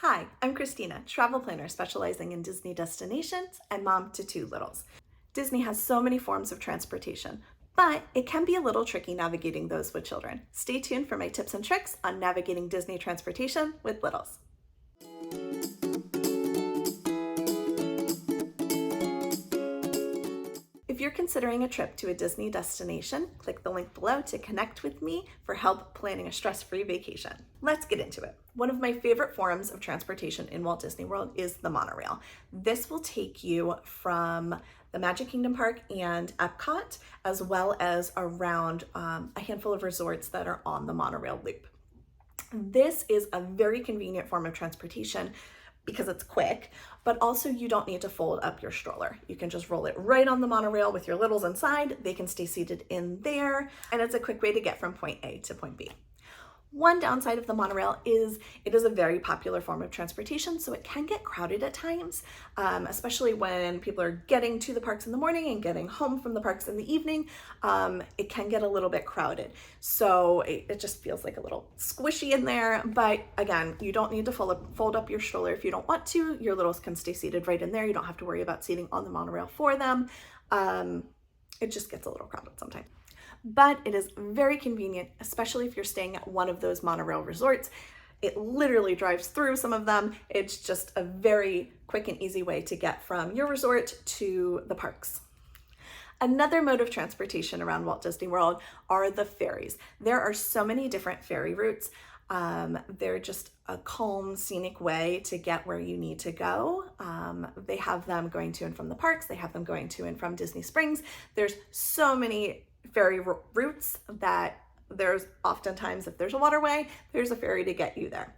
Hi, I'm Christina, travel planner specializing in Disney destinations and mom to two littles. Disney has so many forms of transportation, but it can be a little tricky navigating those with children. Stay tuned for my tips and tricks on navigating Disney transportation with littles. If you're considering a trip to a Disney destination, click the link below to connect with me for help planning a stress-free vacation. Let's get into it. One of my favorite forms of transportation in Walt Disney World is the monorail. This will take you from the Magic Kingdom Park and Epcot, as well as around a handful of resorts that are on the monorail loop. This is a very convenient form of transportation because it's quick, but also you don't need to fold up your stroller. You can just roll it right on the monorail with your littles inside. They can stay seated in there, and it's a quick way to get from point A to point B. One downside of the monorail is it is a very popular form of transportation, so it can get crowded at times, especially when people are getting to the parks in the morning and getting home from the parks in the evening. It can get a little bit crowded. So it just feels like a little squishy in there. But again, you don't need to fold up your stroller if you don't want to. Your littles can stay seated right in there. You don't have to worry about seating on the monorail for them. It just gets a little crowded sometimes. But it is very convenient, especially if you're staying at one of those monorail resorts. It literally drives through some of them. It's just a very quick and easy way to get from your resort to the parks. Another mode of transportation around Walt Disney World are the ferries. There are so many different ferry routes. They're just a calm, scenic way to get where you need to go. They have them going to and from the parks. They have them going to and from Disney Springs. There's so many ferry routes that there's oftentimes, if there's a waterway, there's a ferry to get you there.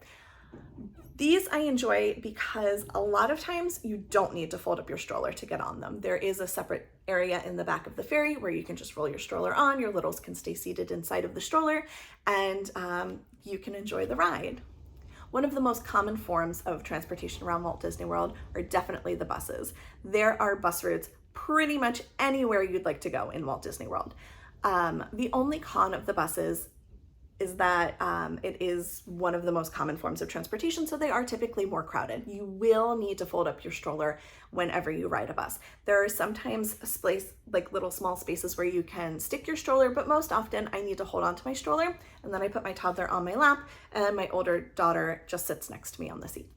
These I enjoy because a lot of times you don't need to fold up your stroller to get on them. There is a separate area in the back of the ferry where you can just roll your stroller on, your littles can stay seated inside of the stroller, and you can enjoy the ride. One of the most common forms of transportation around Walt Disney World are definitely the buses. There are bus routes pretty much anywhere you'd like to go in Walt Disney World. The only con of the buses is that it is one of the most common forms of transportation, so they are typically more crowded. You will need to fold up your stroller whenever you ride a bus. There are sometimes like little small spaces where you can stick your stroller, but most often I need to hold on to my stroller, and then I put my toddler on my lap, and my older daughter just sits next to me on the seat.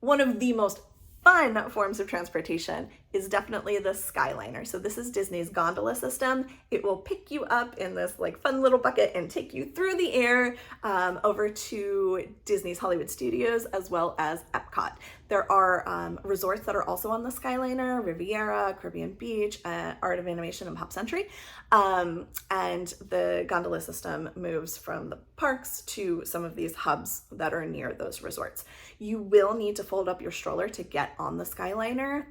One of the most fun forms of transportation is definitely the Skyliner. So this is Disney's gondola system. It will pick you up in this like fun little bucket and take you through the air over to Disney's Hollywood Studios as well as Epcot. There are resorts that are also on the Skyliner: Riviera, Caribbean Beach, Art of Animation, and Pop Century. And the gondola system moves from the parks to some of these hubs that are near those resorts. You will need to fold up your stroller to get on the Skyliner,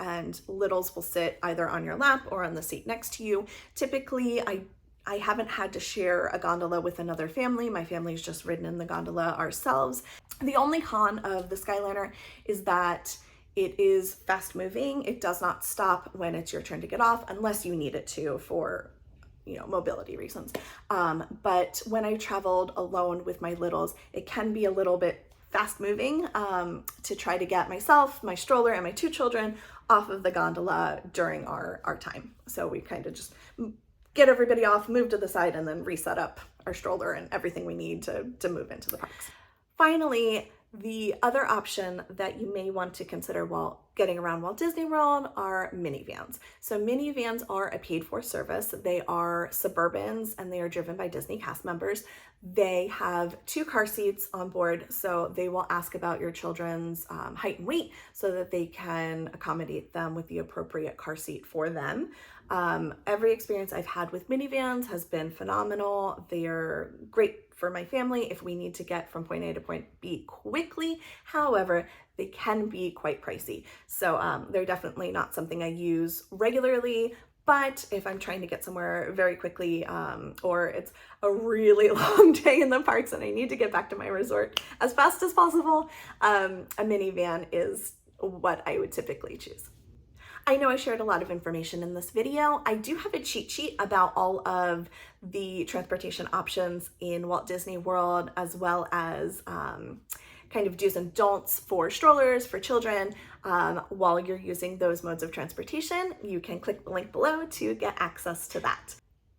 and littles will sit either on your lap or on the seat next to you. Typically, I haven't had to share a gondola with another family. My family's just ridden in the gondola ourselves. The only con of the Skyliner is that it is fast moving. It does not stop when it's your turn to get off unless you need it to for mobility reasons. But when I traveled alone with my littles, it can be a little bit fast moving to try to get myself, my stroller, and my two children off of the gondola during our time. So we kind of just get everybody off, move to the side, and then reset up our stroller and everything we need to move into the parks. Finally, the other option that you may want to consider while getting around Walt Disney World are minivans. So minivans are a paid-for service. They are Suburbans and they are driven by Disney cast members. They have 2 car seats on board, so they will ask about your children's height and weight so that they can accommodate them with the appropriate car seat for them. Every experience I've had with minivans has been phenomenal. They are great for my family if we need to get from point A to point B quickly. However, they can be quite pricey. So they're definitely not something I use regularly, but if I'm trying to get somewhere very quickly or it's a really long day in the parks and I need to get back to my resort as fast as possible, a minivan is what I would typically choose. I know I shared a lot of information in this video. I do have a cheat sheet about all of the transportation options in Walt Disney World, as well as kind of do's and don'ts for strollers, for children, while you're using those modes of transportation, you can click the link below to get access to that.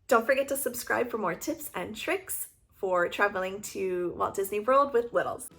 Don't forget to subscribe for more tips and tricks for traveling to Walt Disney World with littles.